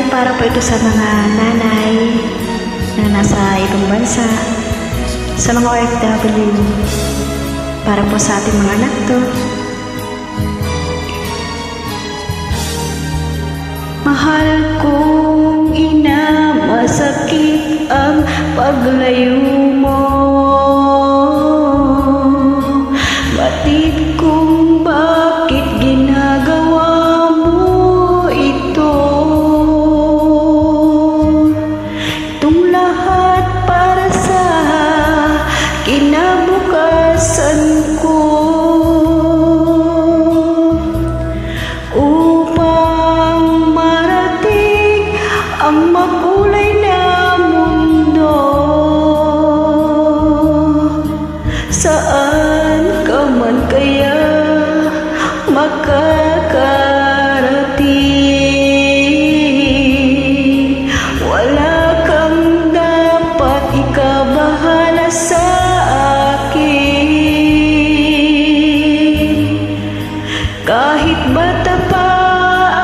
para po ito sa mga nanay na nasa ibang bansa, sa mga OFW, para po sa ating mga anak to. Mahal kong ina, masakit ang paglayo mo. Batid kung bakit ginagawa mo ito. Itong lahat para sa kinabukasan ko, upang marating ang makulay na mundo. Saan ka man kaya makakarating, wala kang dapat ikabahala sa akin. Kahit bata pa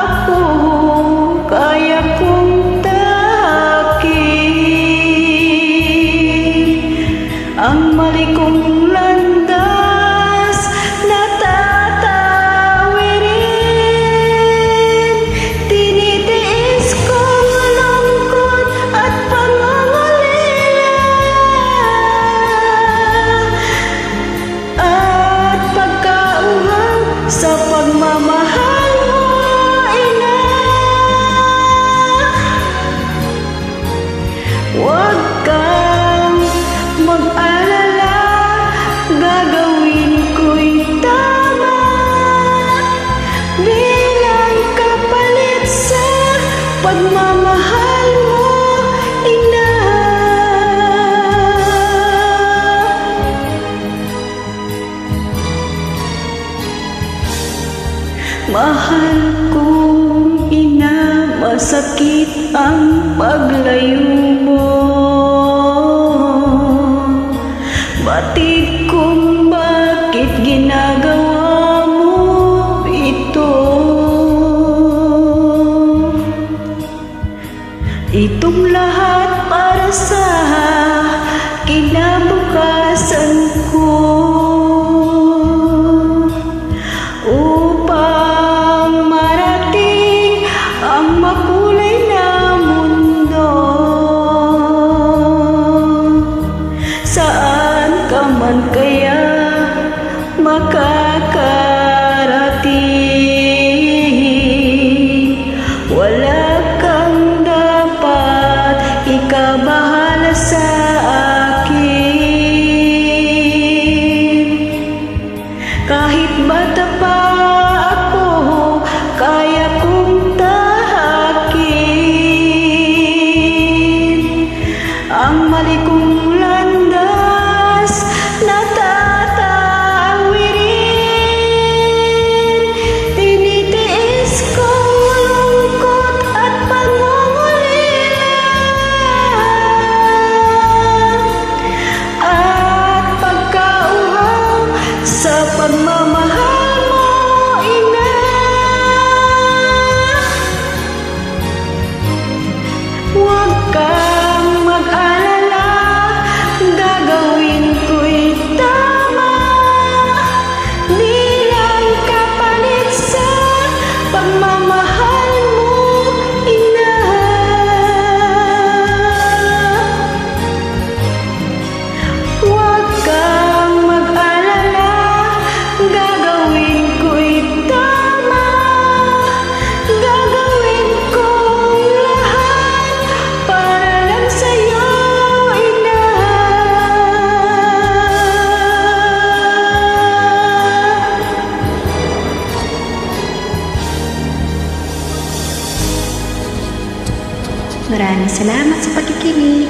ako, kaya kong tahakin ang mali kong landas na tatawirin. Tinitiis kong lungkot at pangangulila at pagkauhaw sa pagmamahal mo, ina. Huwag kang mag-alala, gagawin ko'y tama bilang kapalit sa pagmamahal mo, ina. Mahal kong ina, masakit ang paglayo mo. Batid kung bakit ginagawa mo ito. Itong lahat para sa kinabukasan ko, upang marating ang makulay na mundo. Saan ka man kaya makakarating, wala kang dapat ikabahala sa akin. Kahit bata pa ako, kaya kong tahakin ang mali kong landas na tatawirin. Tinitiis kong lungkot at pangungulila at pagkauhaw sa pagmamahal mo, ina. Huwag kang mag-alala, gagawin ko'y tama bilang kapalit sa pagmamahal mo, ina. Huwag kang mag-alala, gagawin ko'y tama. Gagawin kong lahat para lang sa'yo, ina. Maraming salamat sa pakikinig.